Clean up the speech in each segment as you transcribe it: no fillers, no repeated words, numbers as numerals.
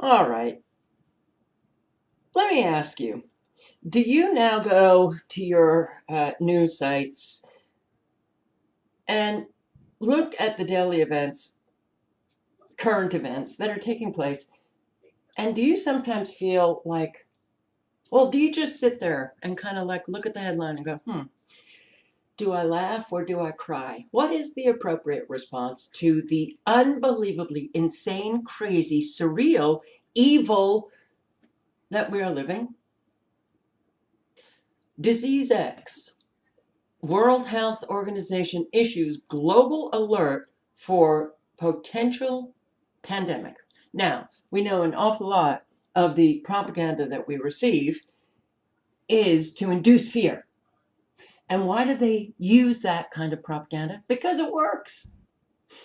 All right. Let me ask you, do you now go to your news sites and look at the daily events, current events that are taking place, and do you sometimes feel like, well, do you just sit there and kind of like look at the headline and go, do I laugh or do I cry? What is the appropriate response to the unbelievably insane, crazy, surreal, evil that we are living? Disease X. World Health Organization issues global alert for potential pandemic. Now, we know an awful lot of the propaganda that we receive is to induce fear. And why do they use that kind of propaganda? Because it works.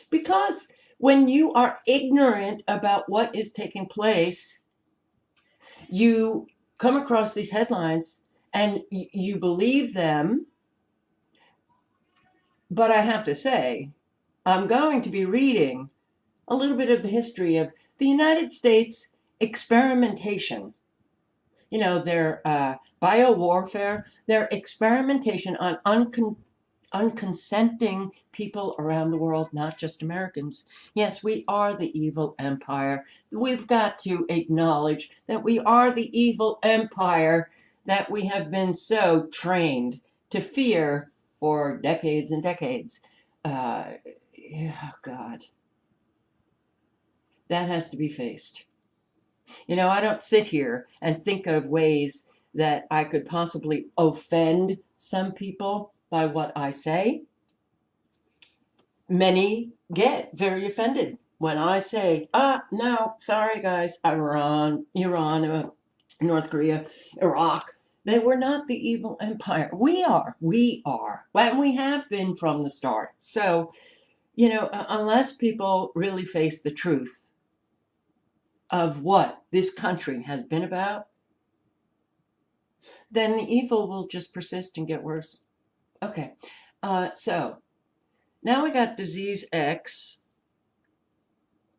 Because when you are ignorant about what is taking place, you come across these headlines and you believe them. But I have to say, I'm going to be reading a little bit of the history of the United States experimentation. You know, their biowarfare, their experimentation on unconsenting people around the world, not just Americans. Yes, we are the evil empire. We've got to acknowledge that we are the evil empire that we have been so trained to fear for decades and decades. Oh God, that has to be faced. You know, I don't sit here and think of ways that I could possibly offend some people by what I say. Many get very offended when I say, no, sorry guys, Iran, North Korea, Iraq. They were not the evil empire. We are, and we have been from the start. So, you know, unless people really face the truth of what this country has been about, then the evil will just persist and get worse. Okay, so now we got disease X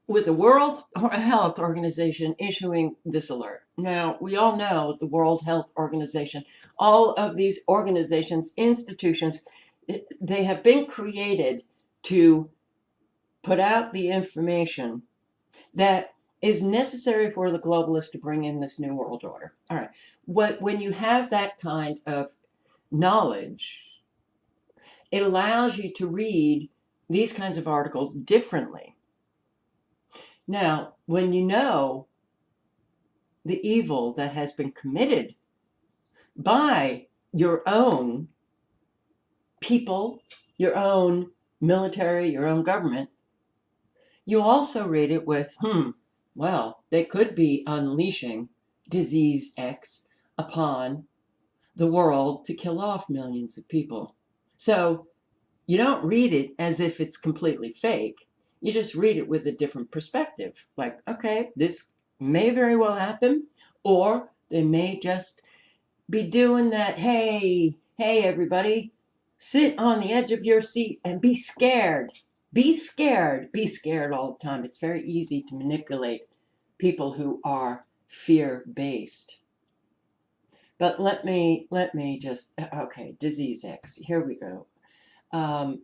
with the World Health Organization issuing this alert. Now, we all know the World Health Organization, all of these organizations, institutions, they have been created to put out the information that is necessary for the globalists to bring in this new world order. All right. When you have that kind of knowledge, it allows you to read these kinds of articles differently. Now, when you know the evil that has been committed by your own people, your own military, your own government, you also read it with, well, they could be unleashing disease X upon the world to kill off millions of people. So you don't read it as if it's completely fake. You just read it with a different perspective. Like, okay, this may very well happen, or they may just be doing that, hey, everybody, sit on the edge of your seat and be scared. Be scared. Be scared all the time. It's very easy to manipulate people who are fear-based. But let me just, okay, disease X. Here we go. Um,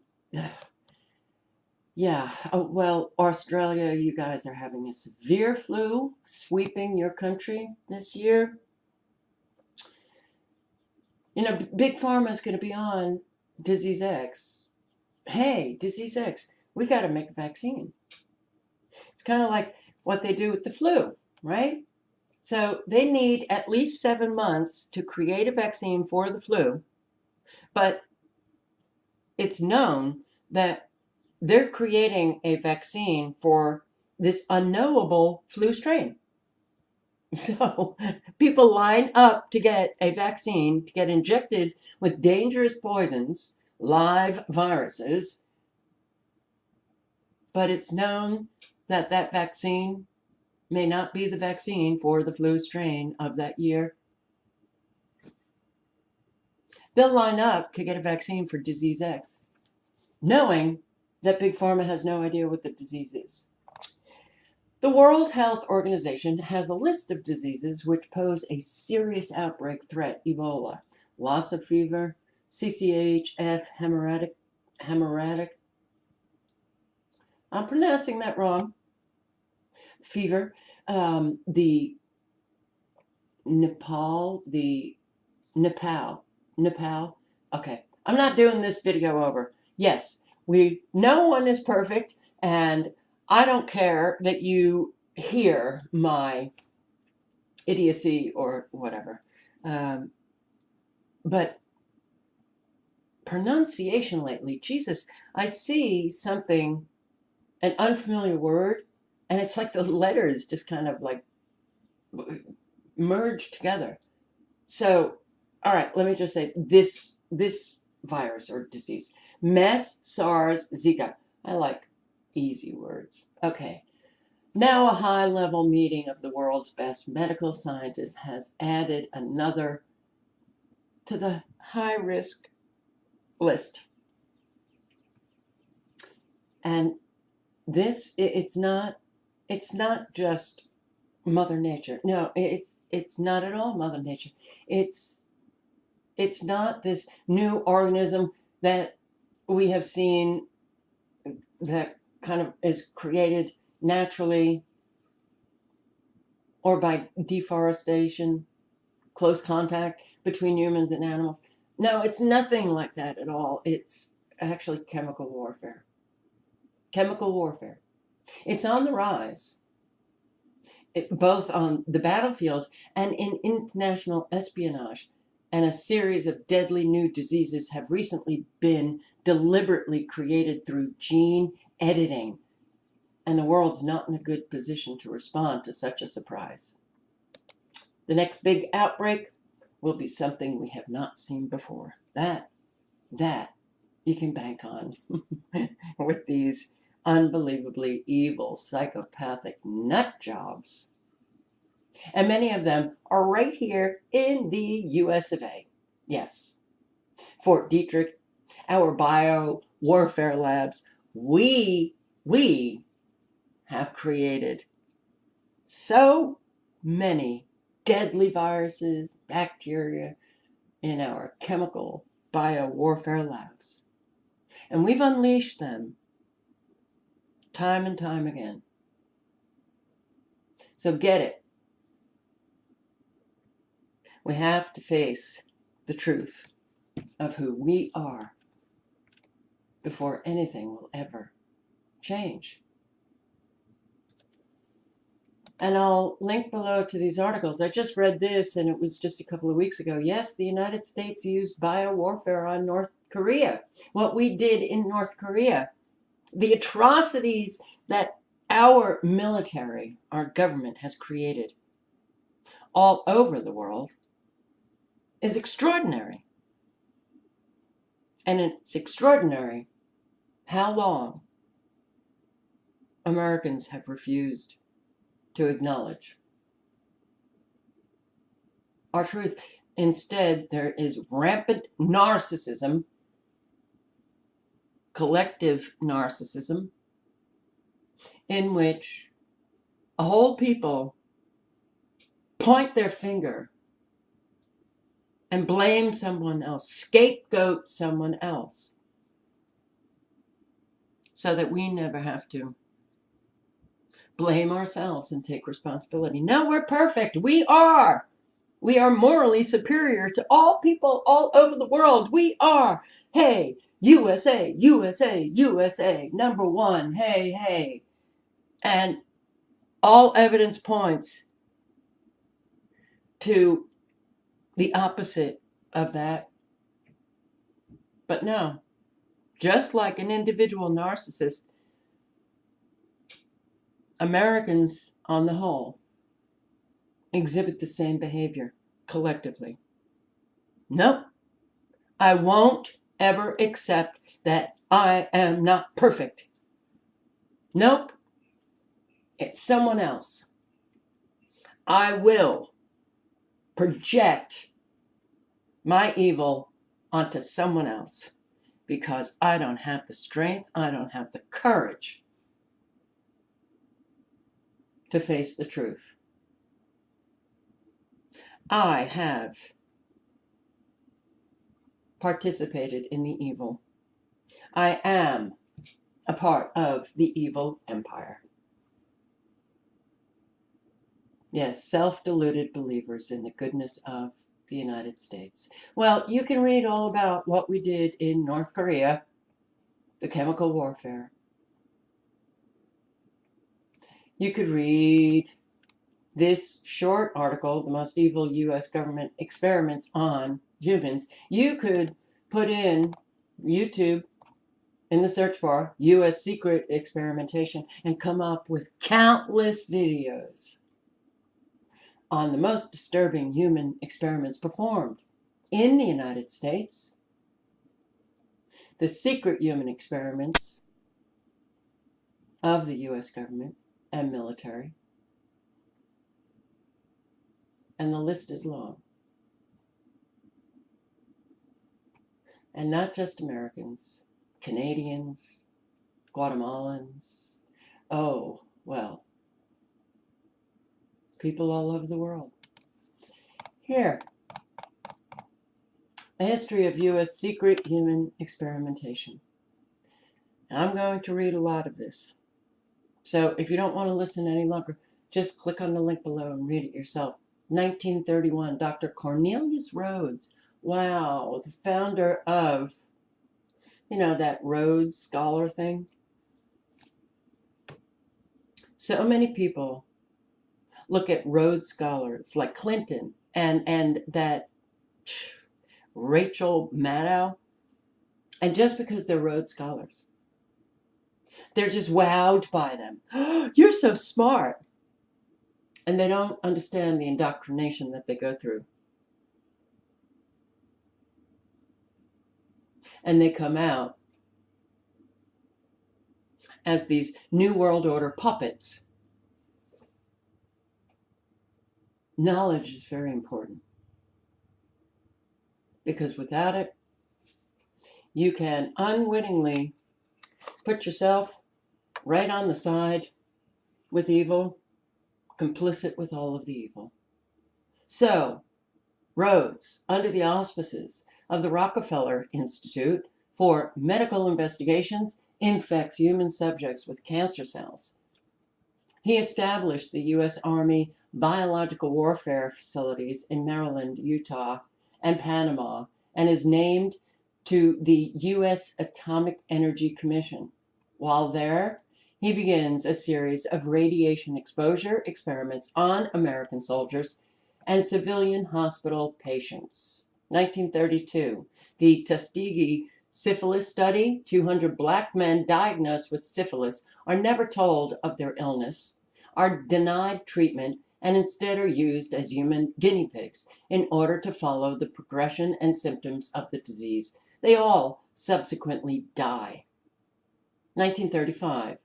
yeah, well, Australia, you guys are having a severe flu sweeping your country this year. You know, Big Pharma is going to be on Disease X. Hey, Disease X, we got to make a vaccine. It's kind of like what they do with the flu, right? So they need at least 7 months to create a vaccine for the flu, but it's known that they're creating a vaccine for this unknowable flu strain. So people line up to get a vaccine, to get injected with dangerous poisons, live viruses, but it's known that that vaccine may not be the vaccine for the flu strain of that year. They'll line up to get a vaccine for disease X, knowing that Big Pharma has no idea what the disease is. The World Health Organization has a list of diseases which pose a serious outbreak threat: Ebola, Lassa fever, CCHF, hemorrhagic, I'm pronouncing that wrong, fever, the Nepal. Okay, I'm not doing this video over. Yes, no one is perfect, and I don't care that you hear my idiocy or whatever. But pronunciation lately, Jesus, I see something, an unfamiliar word, and it's like the letters just kind of like merge together. So, all right, let me just say this virus or disease: MERS, SARS, Zika. I like easy words. Okay. Now a high-level meeting of the world's best medical scientists has added another to the high-risk list. And this, it's not just Mother Nature. No, it's not at all Mother Nature. It's not this new organism that we have seen that kind of is created naturally or by deforestation, close contact between humans and animals. No, it's nothing like that at all. It's actually chemical warfare. Chemical warfare. It's on the rise, both on the battlefield and in international espionage. And a series of deadly new diseases have recently been deliberately created through gene editing. And the world's not in a good position to respond to such a surprise. The next big outbreak will be something we have not seen before. That you can bank on with these unbelievably evil, psychopathic nut jobs. And many of them are right here in the US of A. Yes, Fort Detrick, our biowarfare labs, we have created so many deadly viruses, bacteria in our chemical biowarfare labs. And we've unleashed them time and time again. So get it. We have to face the truth of who we are before anything will ever change. And I'll link below to these articles. I just read this, and it was just a couple of weeks ago. Yes, the United States used biowarfare on North Korea. What we did in North Korea, the atrocities that our military, our government has created all over the world is extraordinary. And it's extraordinary how long Americans have refused to acknowledge our truth. Instead, there is rampant narcissism, collective narcissism, in which a whole people point their finger and blame someone else, scapegoat someone else, so that we never have to blame ourselves and take responsibility. No, we're perfect. We are. We are morally superior to all people all over the world. We are. Hey, USA, USA, USA, number one. Hey, hey. And all evidence points to the opposite of that. But no, just like an individual narcissist, Americans on the whole exhibit the same behavior collectively. Nope, I won't ever accept that I am not perfect. Nope, it's someone else. I will project my evil onto someone else because I don't have the strength, I don't have the courage to face the truth. I have participated in the evil. I am a part of the evil empire. Yes, self-deluded believers in the goodness of the United States. Well, you can read all about what we did in North Korea, the chemical warfare. You could read this short article, The Most Evil U.S. Government Experiments on Humans. You could put in YouTube in the search bar, U.S. Secret Experimentation, and come up with countless videos on the most disturbing human experiments performed in the United States, the secret human experiments of the U.S. government and military, and the list is long. And not just Americans, Canadians, Guatemalans, oh, well, people all over the world. Here, a history of U.S. secret human experimentation. And I'm going to read a lot of this. So if you don't want to listen any longer, just click on the link below and read it yourself. 1931, Dr. Cornelius Rhodes. Wow, the founder of, that Rhodes Scholar thing. So many people look at Rhodes Scholars like Clinton and that Rachel Maddow, and just because they're Rhodes Scholars, they're just wowed by them. Oh, you're so smart. And they don't understand the indoctrination that they go through. And they come out as these New World Order puppets. Knowledge is very important, because without it, you can unwittingly put yourself right on the side with evil, complicit with all of the evil. So, Rhodes, under the auspices of the Rockefeller Institute for Medical Investigations, infects human subjects with cancer cells. He established the U.S. Army biological warfare facilities in Maryland, Utah, and Panama, and is named to the U.S. Atomic Energy Commission. While there, he begins a series of radiation exposure experiments on American soldiers and civilian hospital patients. 1932, the Tuskegee syphilis study. 200 black men diagnosed with syphilis are never told of their illness, are denied treatment, and instead are used as human guinea pigs in order to follow the progression and symptoms of the disease. They all subsequently die. 1935,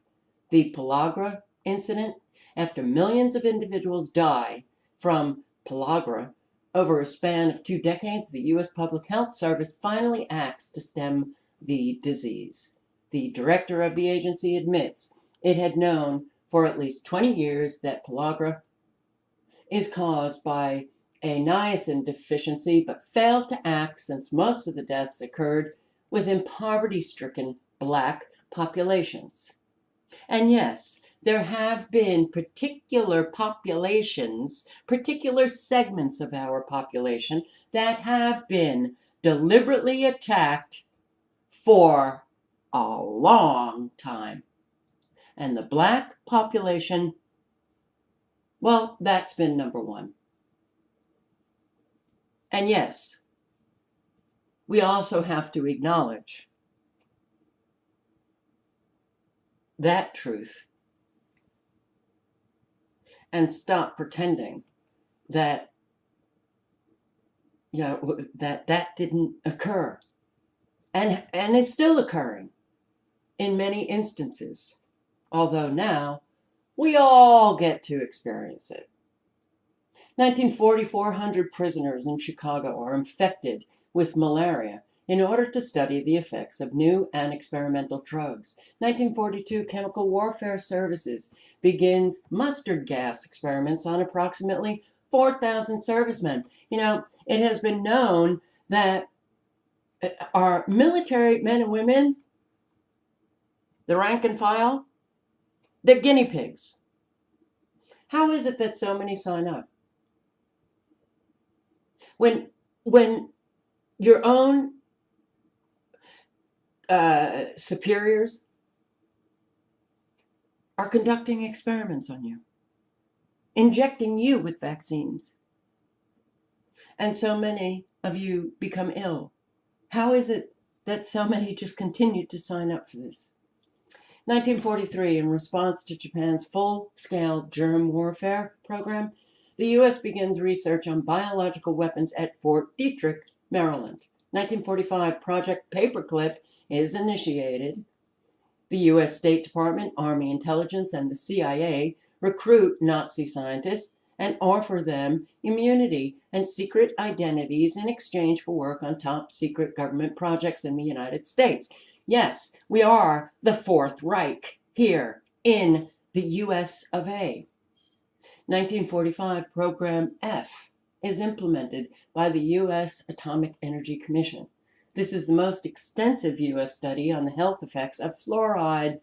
the pellagra incident. After millions of individuals die from pellagra over a span of 2 decades, the U.S. Public Health Service finally acts to stem the disease. The director of the agency admits it had known for at least 20 years that pellagra is caused by a niacin deficiency, but failed to act since most of the deaths occurred within poverty-stricken black populations. And yes, there have been particular populations, particular segments of our population that have been deliberately attacked for a long time. And the black population, well, that's been number one. And yes, we also have to acknowledge that truth and stop pretending that that didn't occur and is still occurring in many instances, although now we all get to experience it. 1940, 400 prisoners in Chicago are infected with malaria in order to study the effects of new and experimental drugs. 1942, Chemical Warfare Services begins mustard gas experiments on approximately 4,000 servicemen. It has been known that our military men and women, the rank and file, they're guinea pigs. How is it that so many sign up? When your own superiors are conducting experiments on you, injecting you with vaccines, and so many of you become ill. How is it that so many just continue to sign up for this? 1943, in response to Japan's full-scale germ warfare program, the U.S. begins research on biological weapons at Fort Detrick, Maryland. 1945, Project Paperclip is initiated. The U.S. State Department, Army Intelligence, and the CIA recruit Nazi scientists and offer them immunity and secret identities in exchange for work on top secret government projects in the United States. Yes, we are the Fourth Reich here in the US of A. 1945, Program F is implemented by the U.S. Atomic Energy Commission. This is the most extensive U.S. study on the health effects of fluoride,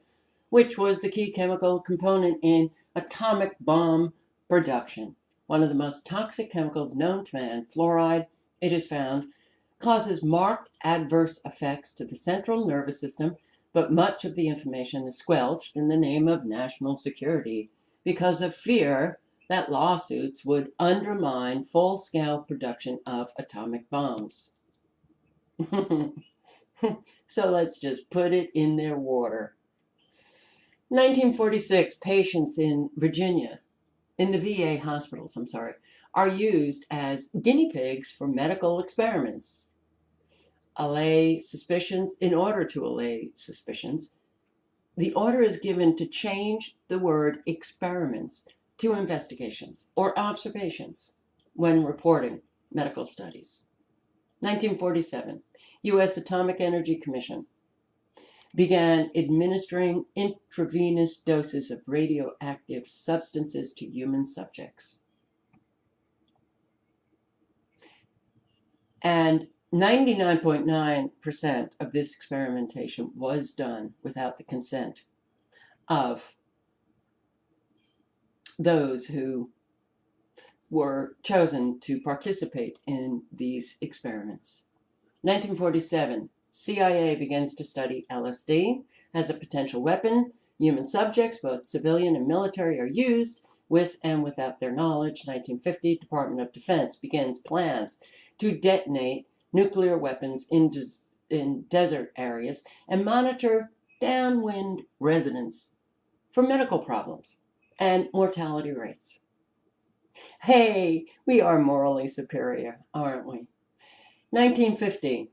which was the key chemical component in atomic bomb production. One of the most toxic chemicals known to man, fluoride, it is found, causes marked adverse effects to the central nervous system, but much of the information is squelched in the name of national security because of fear that lawsuits would undermine full-scale production of atomic bombs. So let's just put it in their water. 1946, patients in Virginia, in the VA hospitals, are used as guinea pigs for medical experiments. In order to allay suspicions, the order is given to change the word experiments to investigations or observations when reporting medical studies. 1947, U.S. Atomic Energy Commission began administering intravenous doses of radioactive substances to human subjects. And 99.9% of this experimentation was done without the consent of those who were chosen to participate in these experiments. 1947, CIA begins to study LSD as a potential weapon. Human subjects, both civilian and military, are used with and without their knowledge. 1950, Department of Defense begins plans to detonate nuclear weapons in desert areas and monitor downwind residents for medical problems and mortality rates. Hey, we are morally superior, aren't we? 1950,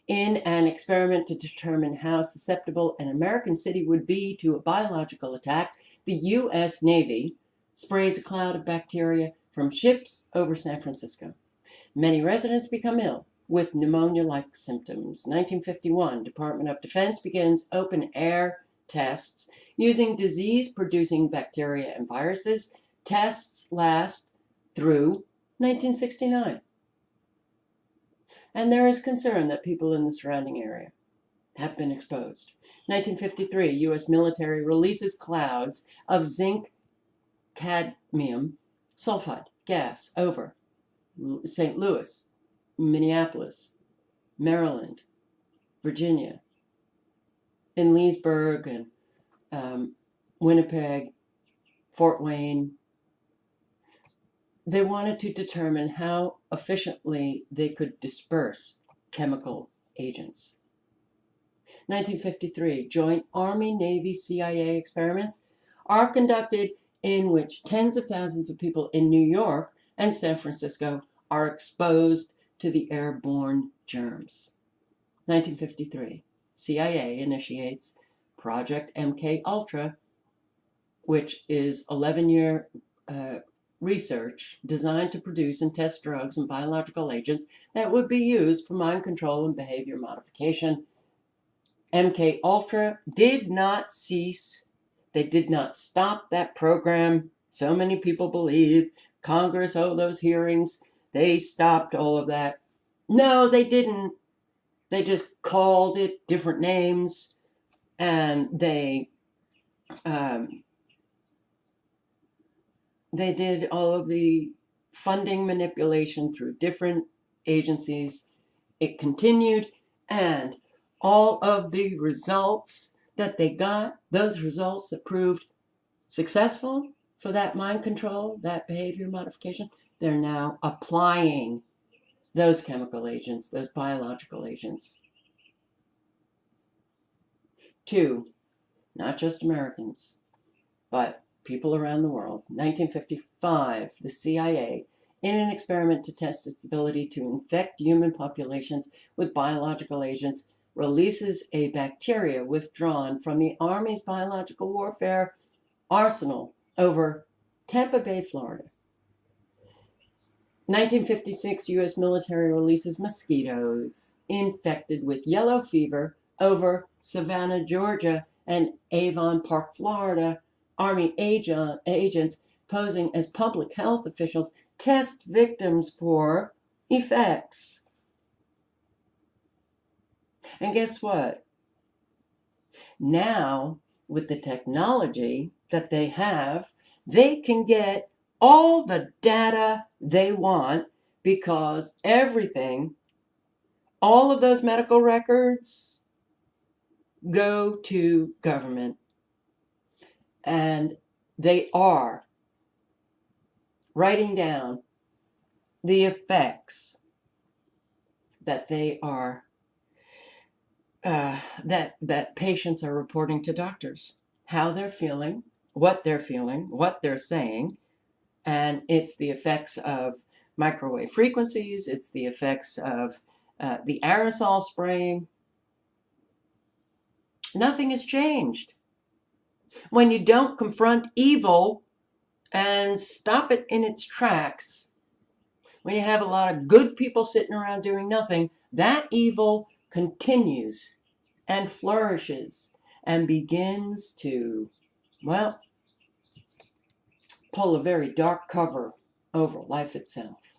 in an experiment to determine how susceptible an American city would be to a biological attack, the U.S. Navy sprays a cloud of bacteria from ships over San Francisco. Many residents become ill with pneumonia-like symptoms. 1951, Department of Defense begins open-air tests using disease-producing bacteria and viruses. Tests last through 1969. And there is concern that people in the surrounding area have been exposed. 1953, U.S. military releases clouds of zinc cadmium sulfide gas over St. Louis, Minneapolis, Maryland, Virginia, in Leesburg and Winnipeg, Fort Wayne. They wanted to determine how efficiently they could disperse chemical agents. 1953, joint Army, Navy, CIA experiments are conducted in which tens of thousands of people in New York and San Francisco are exposed to the airborne germs. 1953, CIA initiates Project MK Ultra, which is 11-year research designed to produce and test drugs and biological agents that would be used for mind control and behavior modification. MK Ultra did not cease. They did not stop that program. So many people believe Congress, oh, those hearings, they stopped all of that. No, they didn't. They just called it different names, and they did all of the funding manipulation through different agencies. It continued, and all of the results that they got, those results that proved successful for that mind control, that behavior modification, they're now applying those chemical agents, those biological agents, to not just Americans, but people around the world. 1955, the CIA, in an experiment to test its ability to infect human populations with biological agents, releases a bacteria withdrawn from the Army's biological warfare arsenal over Tampa Bay, Florida. 1956, U.S. military releases mosquitoes infected with yellow fever over Savannah, Georgia, and Avon Park, Florida. Army agents posing as public health officials test victims for effects. And guess what? Now, with the technology that they have, they can get all the data they want because everything, all of those medical records go to government, and they are writing down the effects that they are that patients are reporting to doctors, how they're feeling, what they're saying, and it's the effects of microwave frequencies, it's the effects of the aerosol spraying. Nothing has changed. When you don't confront evil and stop it in its tracks, when you have a lot of good people sitting around doing nothing, that evil continues and flourishes and begins to, well, pull a very dark cover over life itself.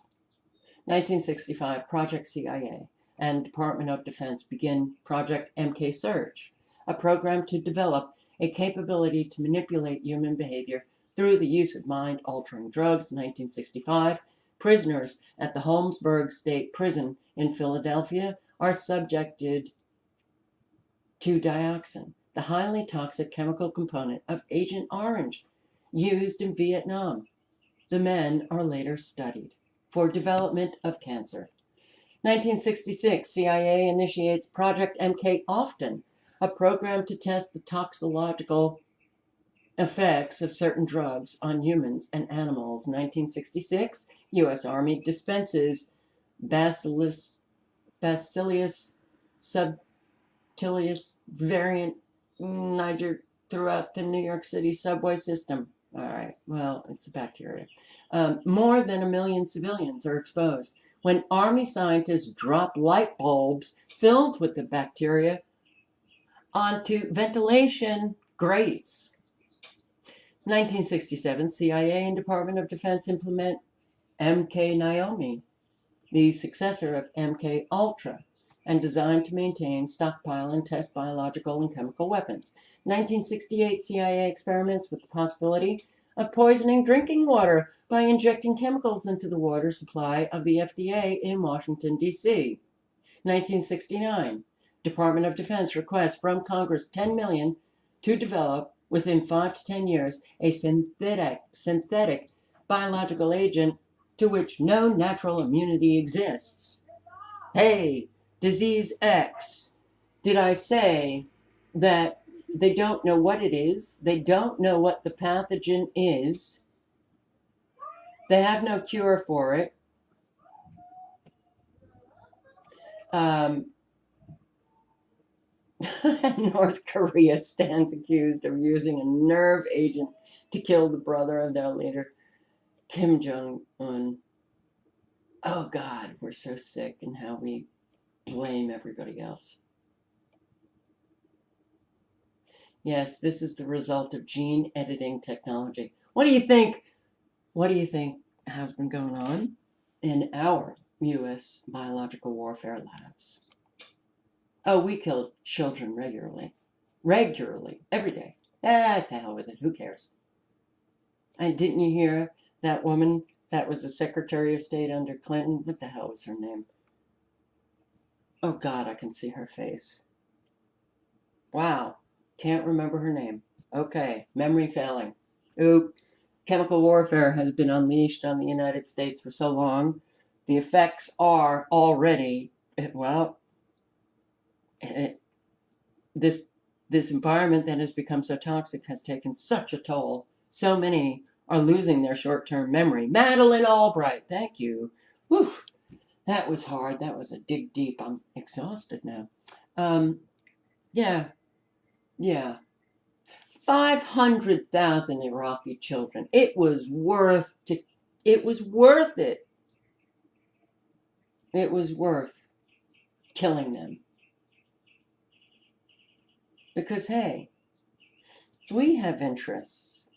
1965, Project CIA and Department of Defense begin Project MK Surge, a program to develop a capability to manipulate human behavior through the use of mind-altering drugs. 1965, prisoners at the Holmesburg State Prison in Philadelphia are subjected to dioxin, the highly toxic chemical component of Agent Orange, used in Vietnam. The men are later studied for development of cancer. 1966, CIA initiates Project MK Often, a program to test the toxicological effects of certain drugs on humans and animals. 1966, U.S. Army dispenses Bacillus subtilis variant Niger throughout the New York City subway system. All right, well, it's a bacteria. More than 1 million civilians are exposed when Army scientists drop light bulbs filled with the bacteria onto ventilation grates. 1967, CIA and Department of Defense implement MK Naomi, the successor of MK Ultra, and designed to maintain, stockpile, and test biological and chemical weapons. 1968, CIA experiments with the possibility of poisoning drinking water by injecting chemicals into the water supply of the FDA in Washington, D.C. 1969, Department of Defense requests from Congress $10 million to develop, within 5 to 10 years, a synthetic biological agent to which no natural immunity exists. Hey, disease X. Did I say that they don't know what it is? They don't know what the pathogen is. They have no cure for it. North Korea stands accused of using a nerve agent to kill the brother of their leader. Kim Jong-un. Oh God, we're so sick in how we blame everybody else. Yes, this is the result of gene editing technology. What do you think? What do you think has been going on in our U.S. biological warfare labs? Oh, we killed children regularly. Regularly. Every day. Ah, to hell with it. Who cares? And didn't you hear that woman that was the Secretary of State under Clinton? What the hell was her name? Oh, God, I can see her face. Wow. Can't remember her name. Okay. Memory failing. Oop. Chemical warfare has been unleashed on the United States for so long. The effects are already, well, this this environment that has become so toxic has taken such a toll. So many are losing their short-term memory. Madeleine Albright, thank you. Whew, that was hard. That was a dig deep. I'm exhausted now. Yeah, yeah. 500,000 Iraqi children. It was worth to. It was worth it. It was worth killing them because hey, we have interests.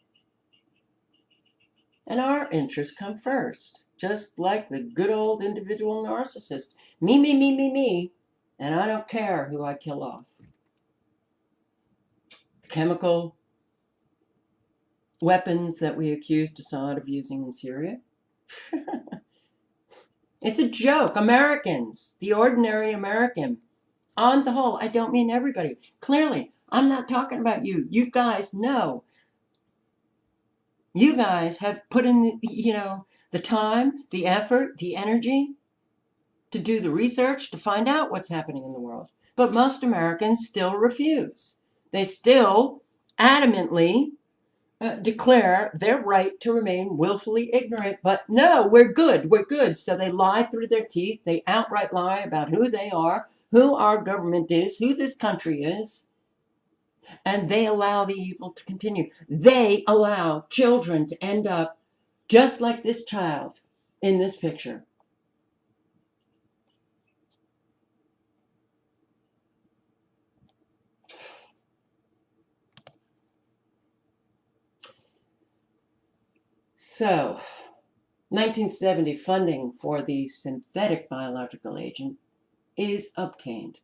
And our interests come first, just like the good old individual narcissist. Me, me, me, me, me, and I don't care who I kill off. Chemical weapons that we accused Assad of using in Syria. It's a joke. Americans, the ordinary American, on the whole, I don't mean everybody. Clearly, I'm not talking about you. You guys know. You guys have put in, the time, the effort, the energy to do the research to find out what's happening in the world. But most Americans still refuse. They still adamantly declare their right to remain willfully ignorant. But no, we're good, we're good. So they lie through their teeth. They outright lie about who they are, who our government is, who this country is. And they allow the evil to continue. They allow children to end up just like this child in this picture. So, 1970 funding for the synthetic biological agent is obtained.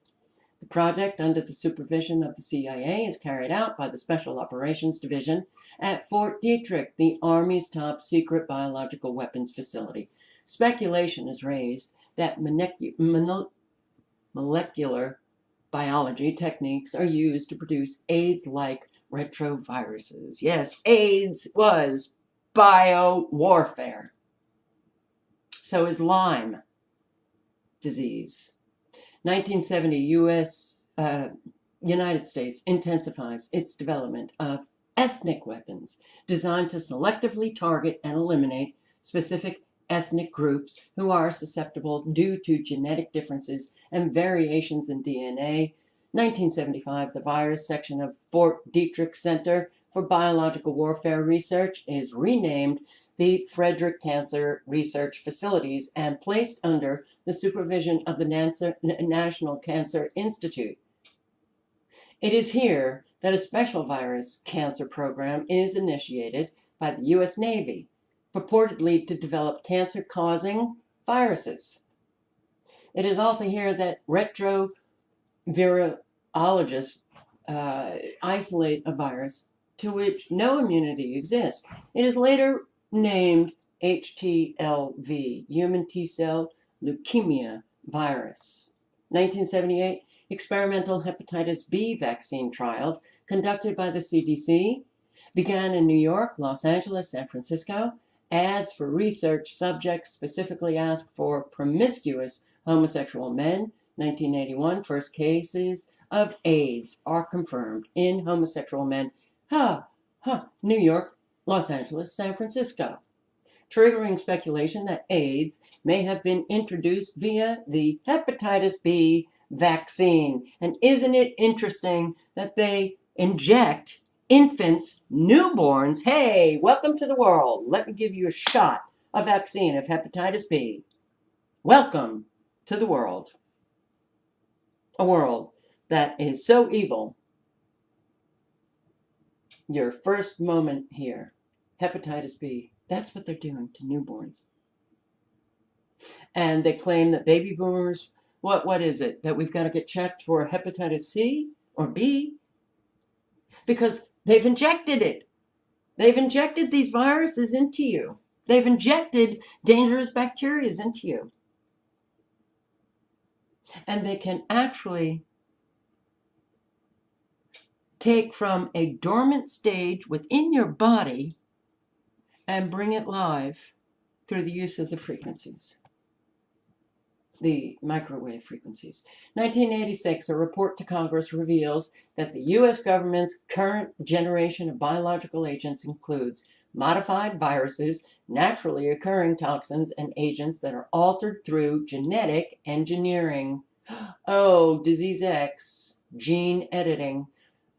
The project, under the supervision of the CIA, is carried out by the Special Operations Division at Fort Detrick, the Army's top secret biological weapons facility. Speculation is raised that molecular biology techniques are used to produce AIDS-like retroviruses. Yes, AIDS was biowarfare. So is Lyme disease. 1970, United States intensifies its development of ethnic weapons designed to selectively target and eliminate specific ethnic groups who are susceptible due to genetic differences and variations in DNA. 1975, the virus section of Fort Detrick Center for Biological Warfare Research is renamed the Frederick Cancer Research Facilities and placed under the supervision of the National Cancer Institute. It is here that a special virus cancer program is initiated by the U.S. Navy, purportedly to develop cancer-causing viruses. It is also here that retrovirologists isolate a virus to which no immunity exists. It is later named HTLV, human T-cell leukemia virus. 1978, experimental hepatitis B vaccine trials conducted by the CDC began in New York, Los Angeles, San Francisco. Ads for research subjects specifically asked for promiscuous homosexual men. 1981, first cases of AIDS are confirmed in homosexual men. New York, Los Angeles, San Francisco. Triggering speculation that AIDS may have been introduced via the hepatitis B vaccine. And isn't it interesting that they inject infants, newborns. Hey, welcome to the world. Let me give you a shot, a vaccine of hepatitis B. Welcome to the world. A world that is so evil. Your first moment here, hepatitis B. That's what they're doing to newborns. And they claim that baby boomers, what is it? That we've got to get checked for hepatitis C or B? Because they've injected it. They've injected these viruses into you. They've injected dangerous bacteria into you. And they can actually take from a dormant stage within your body and bring it live through the use of the frequencies, the microwave frequencies. 1986, a report to Congress reveals that the U.S. government's current generation of biological agents includes modified viruses, naturally occurring toxins, and agents that are altered through genetic engineering. Oh, disease X, gene editing,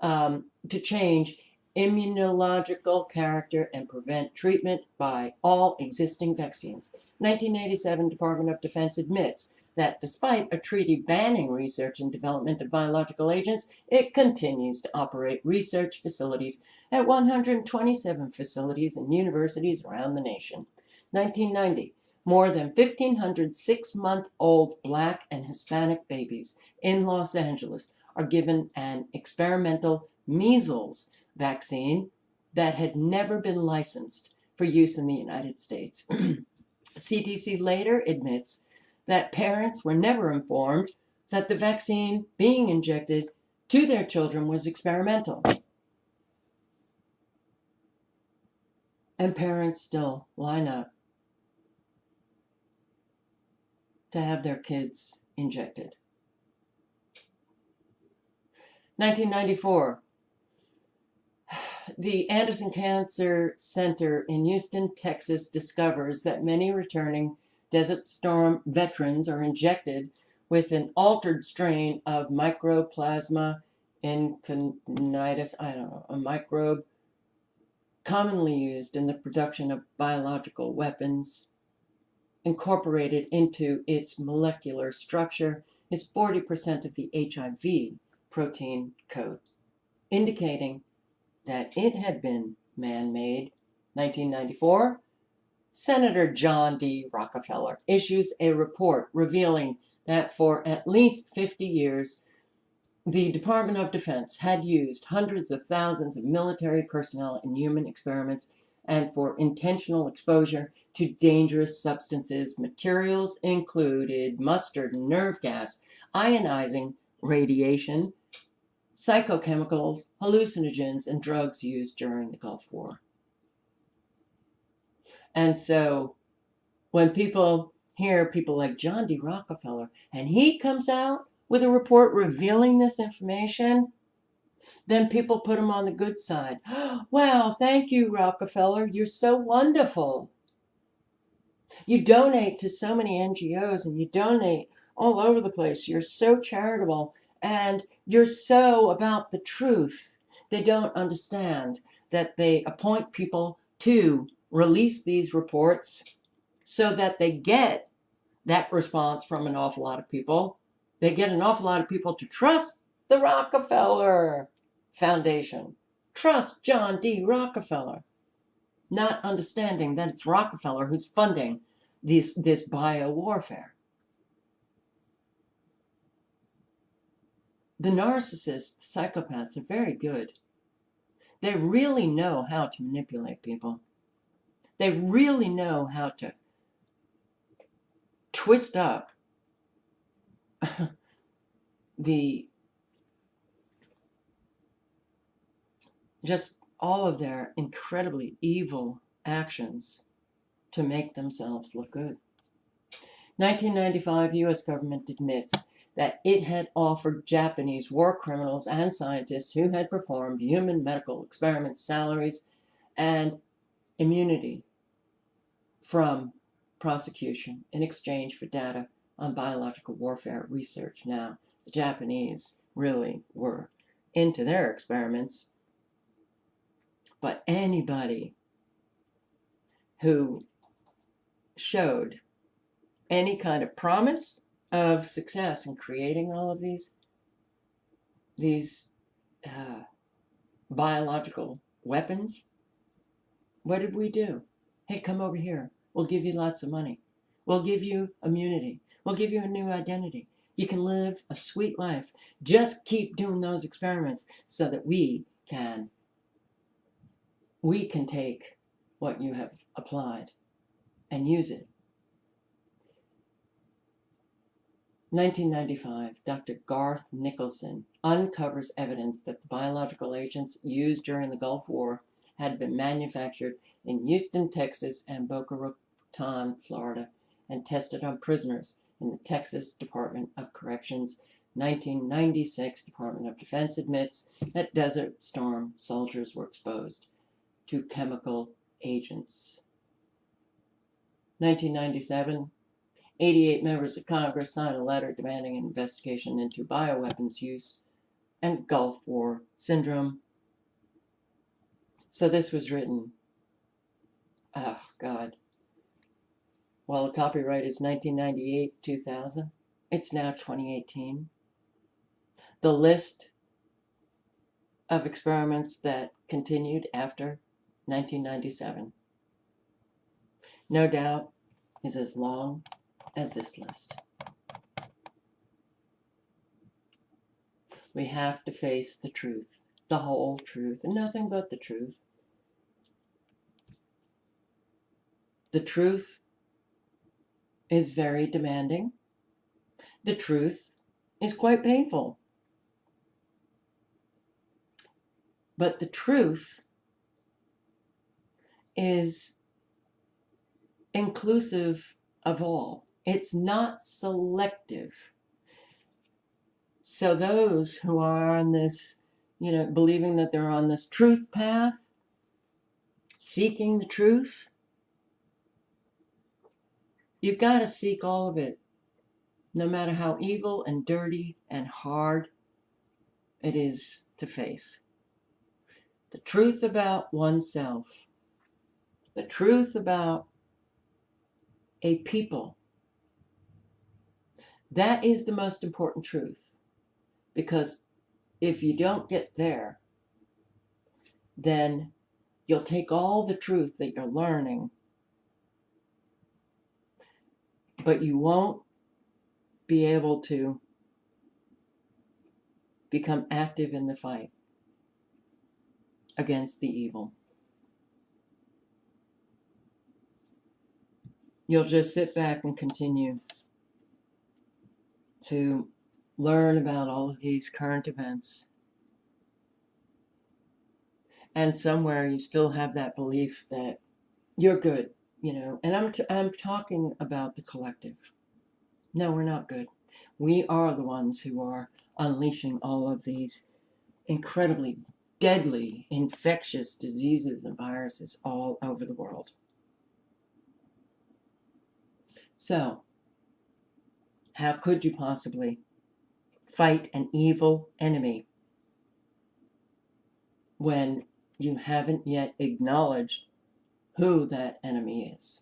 to change immunological character and prevent treatment by all existing vaccines. 1987 Department of Defense admits that despite a treaty banning research and development of biological agents, it continues to operate research facilities at 127 facilities and universities around the nation. 1990, more than 1,500 6-month-old Black and Hispanic babies in Los Angeles are given an experimental measles vaccine that had never been licensed for use in the United States. CDC later admits that parents were never informed that the vaccine being injected to their children was experimental. And parents still line up to have their kids injected. 1994, the Anderson Cancer Center in Houston, Texas discovers that many returning Desert Storm veterans are injected with an altered strain of Mycoplasma incognitus, a microbe commonly used in the production of biological weapons. Incorporated into its molecular structure is 40% of the HIV protein code, indicating that it had been man-made. 1994, Senator John D. Rockefeller issues a report revealing that for at least 50 years, the Department of Defense had used hundreds of thousands of military personnel in human experiments and for intentional exposure to dangerous substances. Materials included mustard and nerve gas, ionizing radiation, psychochemicals, hallucinogens, and drugs used during the Gulf War. And so when people hear people like John D. Rockefeller, and he comes out with a report revealing this information, then people put him on the good side. Wow, thank you, Rockefeller. You're so wonderful. You donate to so many NGOs and you donate all over the place. You're so charitable and you're so about the truth. They don't understand that they appoint people to release these reports so that they get that response from an awful lot of people. They get an awful lot of people to trust the Rockefeller Foundation. Trust John D. Rockefeller, not understanding that it's Rockefeller who's funding this biowarfare. The narcissists, the psychopaths, are very good. They really know how to manipulate people. They really know how to twist up just all of their incredibly evil actions to make themselves look good. 1995, U.S. government admits that it had offered Japanese war criminals and scientists who had performed human medical experiments salaries and immunity from prosecution in exchange for data on biological warfare research. Now, the Japanese really were into their experiments. But anybody who showed any kind of promise of success in creating all of these biological weapons, what did we do? Hey, come over here. We'll give you lots of money. We'll give you immunity. We'll give you a new identity. You can live a sweet life. Just keep doing those experiments so that we can take what you have applied and use it. 1995, Dr. Garth Nicholson uncovers evidence that the biological agents used during the Gulf War had been manufactured in Houston, Texas, and Boca Raton, Florida, and tested on prisoners in the Texas Department of Corrections. 1996, Department of Defense admits that Desert Storm soldiers were exposed to chemical agents. 1997, 88 members of Congress signed a letter demanding an investigation into bioweapons use and Gulf War syndrome. So this was written, oh God, well, the copyright is 1998-2000. It's now 2018. The list of experiments that continued after 1997, no doubt, is as long as this list. We have to face the truth, the whole truth, and nothing but the truth. The truth is very demanding. The truth is quite painful. But the truth is inclusive of all. It's not selective. So those who are on this, believing that they're on this truth path, seeking the truth, you've got to seek all of it, no matter how evil and dirty and hard it is to face. The truth about oneself, the truth about a people, that is the most important truth. Because if you don't get there, then you'll take all the truth that you're learning, but you won't be able to become active in the fight against the evil. You'll just sit back and continue to learn about all of these current events. And somewhere you still have that belief that you're good, and I'm talking about the collective. No, we're not good. We are the ones who are unleashing all of these incredibly deadly, infectious diseases and viruses all over the world. So, how could you possibly fight an evil enemy when you haven't yet acknowledged who that enemy is?